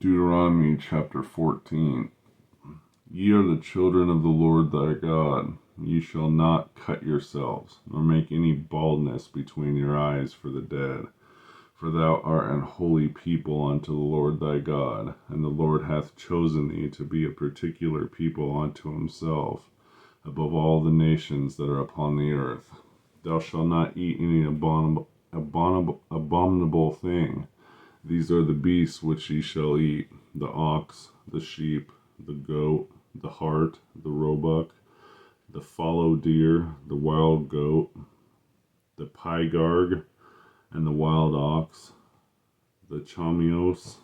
Deuteronomy chapter 14. Ye are the children of the Lord thy God. Ye shall not cut yourselves, nor make any baldness between your eyes for the dead. For thou art an holy people unto the Lord thy God, and the Lord hath chosen thee to be a particular people unto himself, above all the nations that are upon the earth. Thou shalt not eat any abominable thing. These are the beasts which ye shall eat: the ox, the sheep, the goat, the hart, the roebuck, the fallow deer, the wild goat, the pygarg, and the wild ox, the chamios,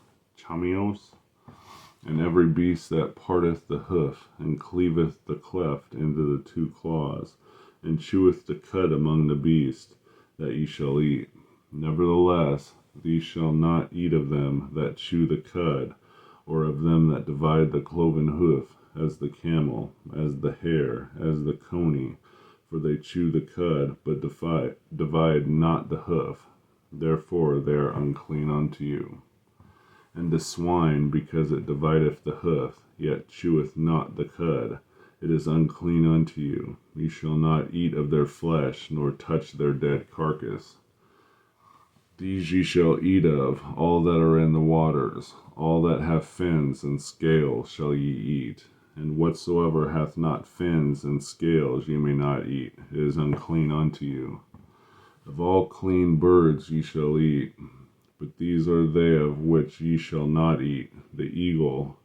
and every beast that parteth the hoof, and cleaveth the cleft into the two claws, and cheweth the cud among the beasts that ye shall eat. Nevertheless, these shall not eat of them that chew the cud, or of them that divide the cloven hoof, as the camel, as the hare, as the coney, for they chew the cud, but divide not the hoof. Therefore they are unclean unto you. And the swine, because it divideth the hoof, yet cheweth not the cud, it is unclean unto you. Ye shall not eat of their flesh, nor touch their dead carcass. These ye shall eat of, all that are in the waters, all that have fins and scales shall ye eat. And whatsoever hath not fins and scales ye may not eat, it is unclean unto you. Of all clean birds ye shall eat, but these are they of which ye shall not eat: the eagle,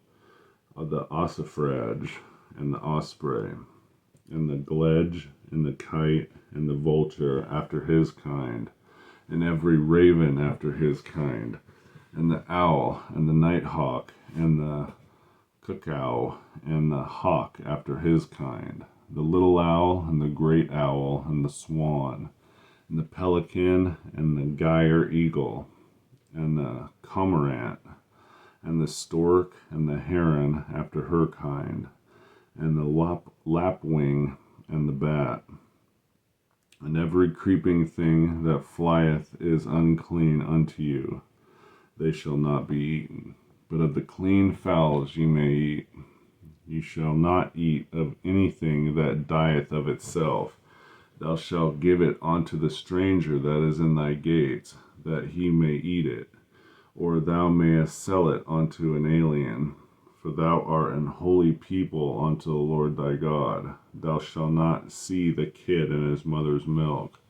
the ossifrage, and the osprey, and the gledge, and the kite, and the vulture after his kind, and every raven after his kind, and the owl, and the nighthawk, and the cuckoo, and the hawk after his kind, the little owl, and the great owl, and the swan, and the pelican, and the gyre eagle, and the cormorant, and the stork, and the heron after her kind, and the lapwing, and the bat. And every creeping thing that flieth is unclean unto you. They shall not be eaten. But of the clean fowls ye may eat. Ye shall not eat of anything that dieth of itself. Thou shalt give it unto the stranger that is in thy gates, that he may eat it, or thou mayest sell it unto an alien. For thou art an holy people unto the Lord thy God. Thou shalt not see the kid in his mother's milk.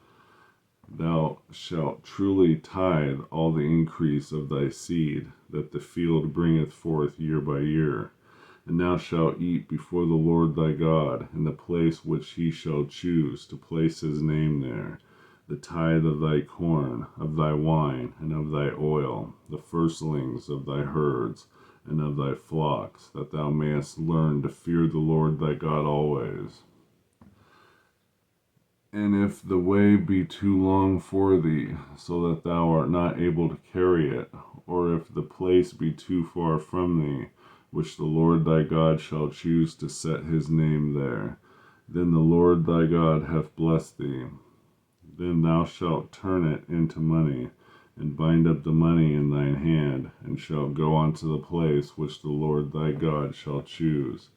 Thou shalt truly tithe all the increase of thy seed, that the field bringeth forth year by year. And thou shalt eat before the Lord thy God, in the place which he shall choose to place his name there, the tithe of thy corn, of thy wine, and of thy oil, the firstlings of thy herds, and of thy flocks, that thou mayest learn to fear the Lord thy God always. And if the way be too long for thee, so that thou art not able to carry it, or if the place be too far from thee, which the Lord thy God shall choose to set his name there, then the Lord thy God hath blessed thee. Then thou shalt turn it into money, and bind up the money in thine hand, and shalt go unto the place which the Lord thy God shall choose.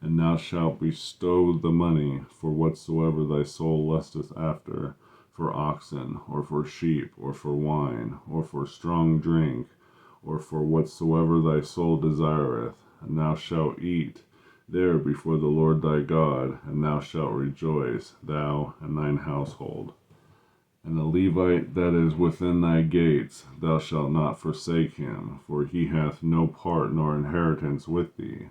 And thou shalt bestow the money for whatsoever thy soul lusteth after, for oxen, or for sheep, or for wine, or for strong drink, or for whatsoever thy soul desireth. And thou shalt eat there before the Lord thy God, and thou shalt rejoice, thou and thine household. And the Levite that is within thy gates, thou shalt not forsake him, for he hath no part nor inheritance with thee.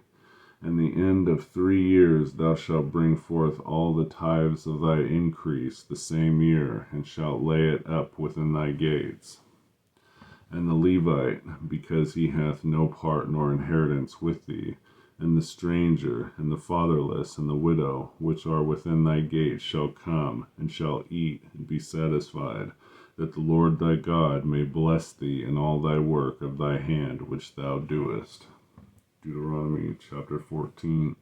And the end of 3 years thou shalt bring forth all the tithes of thy increase the same year, and shalt lay it up within thy gates. And the Levite, because he hath no part nor inheritance with thee, and the stranger, and the fatherless, and the widow, which are within thy gates, shall come, and shall eat, and be satisfied, that the Lord thy God may bless thee in all thy work of thy hand which thou doest. Deuteronomy chapter 14.